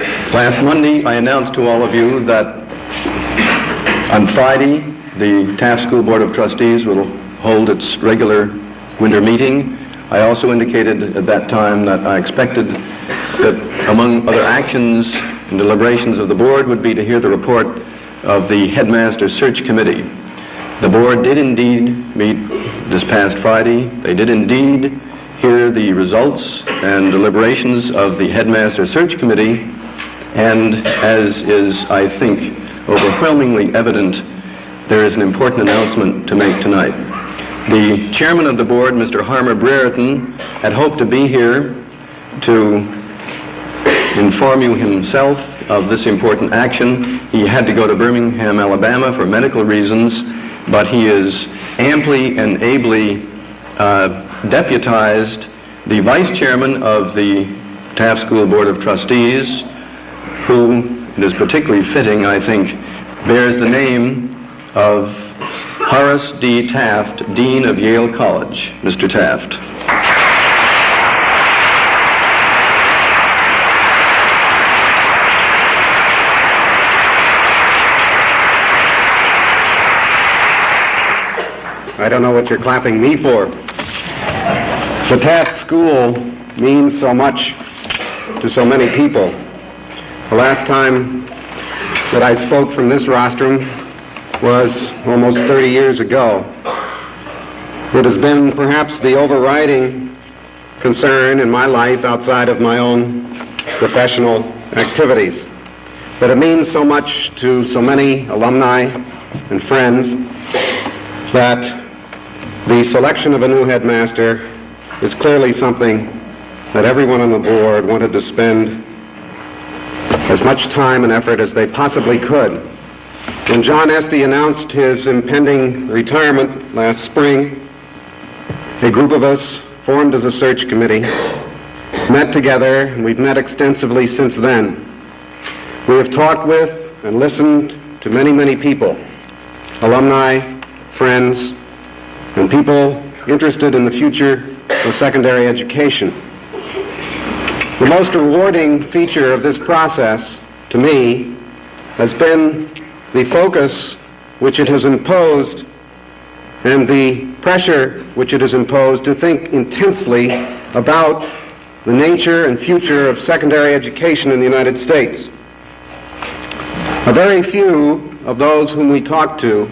Last Monday, I announced to all of you that on Friday, the Taft School Board of Trustees will hold its regular winter meeting. I also indicated at that time that I expected that among other actions and deliberations of the board would be to hear the report of the Headmaster Search Committee. The board did indeed meet this past Friday. They did indeed hear the results and deliberations of the Headmaster Search Committee, and as is, I think, overwhelmingly evident, there is an important announcement to make tonight. The chairman of the board, Mr. Harmer Brereton, had hoped to be here to inform you himself of this important action. He had to go to Birmingham, Alabama for medical reasons, but he is amply and ably deputized the vice chairman of the Taft School Board of Trustees, who, it is particularly fitting, I think, bears the name of Horace D. Taft, Dean of Yale College. Mr. Taft. I don't know what you're clapping me for. The Taft School means so much to so many people. The last time that I spoke from this rostrum was almost 30 years ago. It has been perhaps the overriding concern in my life outside of my own professional activities. But it means so much to so many alumni and friends that the selection of a new headmaster is clearly something that everyone on the board wanted to spend as much time and effort as they possibly could. When John Esty announced his impending retirement last spring, a group of us formed as a search committee, met together, and we've met extensively since then. We have talked with and listened to many, many people, alumni, friends, and people interested in the future of secondary education. The most rewarding feature of this process, to me, has been the focus which it has imposed and the pressure which it has imposed to think intensely about the nature and future of secondary education in the United States. A very few of those whom we talked to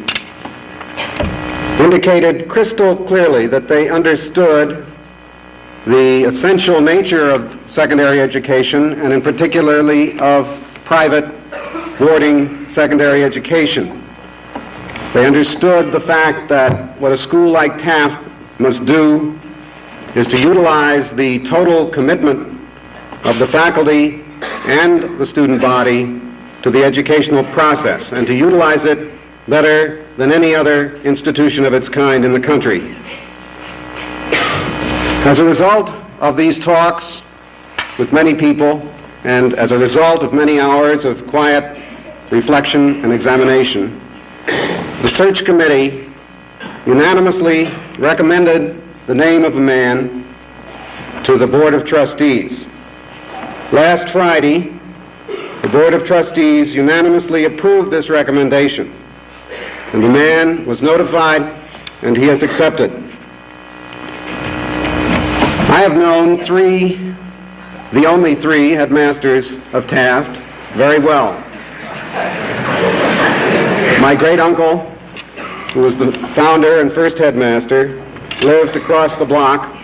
indicated crystal clearly that they understood the essential nature of secondary education, and in particularly of private boarding secondary education. They understood the fact that what a school like Taft must do is to utilize the total commitment of the faculty and the student body to the educational process, and to utilize it better than any other institution of its kind in the country. As a result of these talks with many people, and as a result of many hours of quiet reflection and examination, the search committee unanimously recommended the name of a man to the Board of Trustees. Last Friday, the Board of Trustees unanimously approved this recommendation, and the man was notified, and he has accepted. I have known the only three headmasters of Taft very well. My great-uncle, who was the founder and first headmaster, lived across the block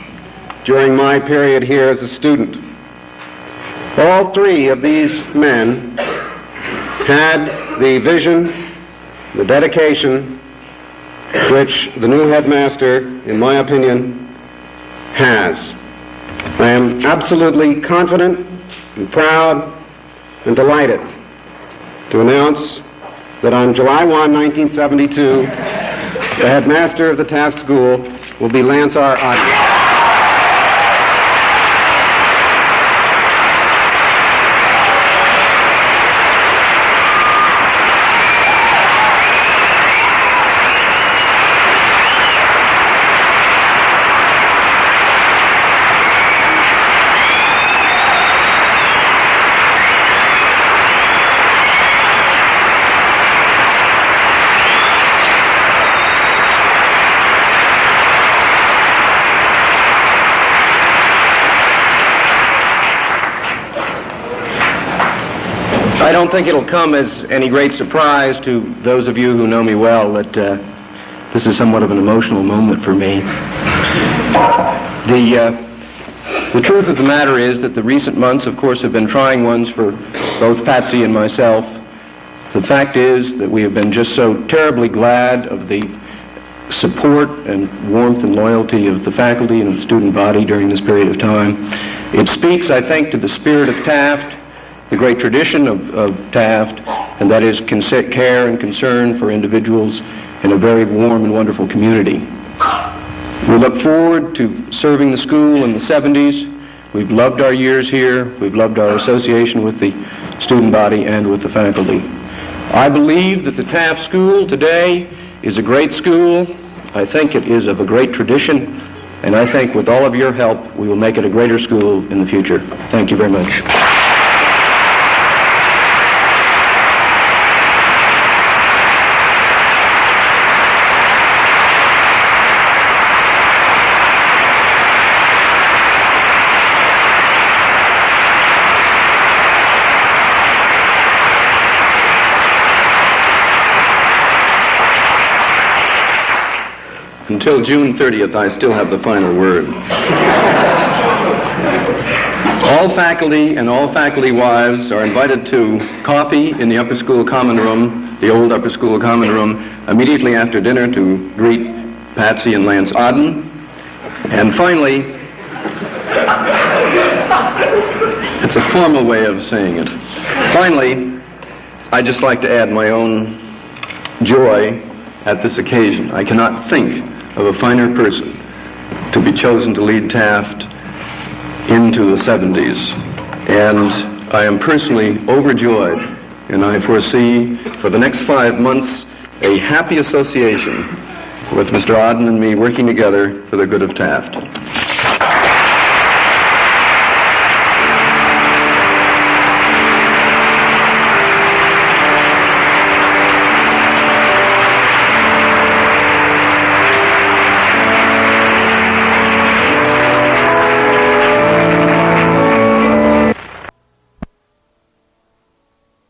during my period here as a student. All three of these men had the vision, the dedication, which the new headmaster, in my opinion, has. I am absolutely confident and proud and delighted to announce that on July 1, 1972, the headmaster of the Taft School will be Lance R. Odden. I don't think it'll come as any great surprise to those of you who know me well that this is somewhat of an emotional moment for me. The truth of the matter is that the recent months, of course, have been trying ones for both Patsy and myself. The fact is that we have been just so terribly glad of the support and warmth and loyalty of the faculty and of the student body during this period of time. It speaks, I think, to the spirit of Taft, the great tradition of Taft, and that is care and concern for individuals in a very warm and wonderful community. We look forward to serving the school in the 70s. We've loved our years here. We've loved our association with the student body and with the faculty. I believe that the Taft School today is a great school. I think it is of a great tradition, and I think with all of your help, we will make it a greater school in the future. Thank you very much. Until June 30th, I still have the final word. All faculty and all faculty wives are invited to coffee in the upper school common room, the old upper school common room, immediately after dinner to greet Patsy and Lance Odden. And finally, it's a formal way of saying it. Finally, I'd just like to add my own joy at this occasion. I cannot think of a finer person to be chosen to lead Taft into the 70s. And I am personally overjoyed, and I foresee for the next 5 months a happy association with Mr. Odden and me working together for the good of Taft.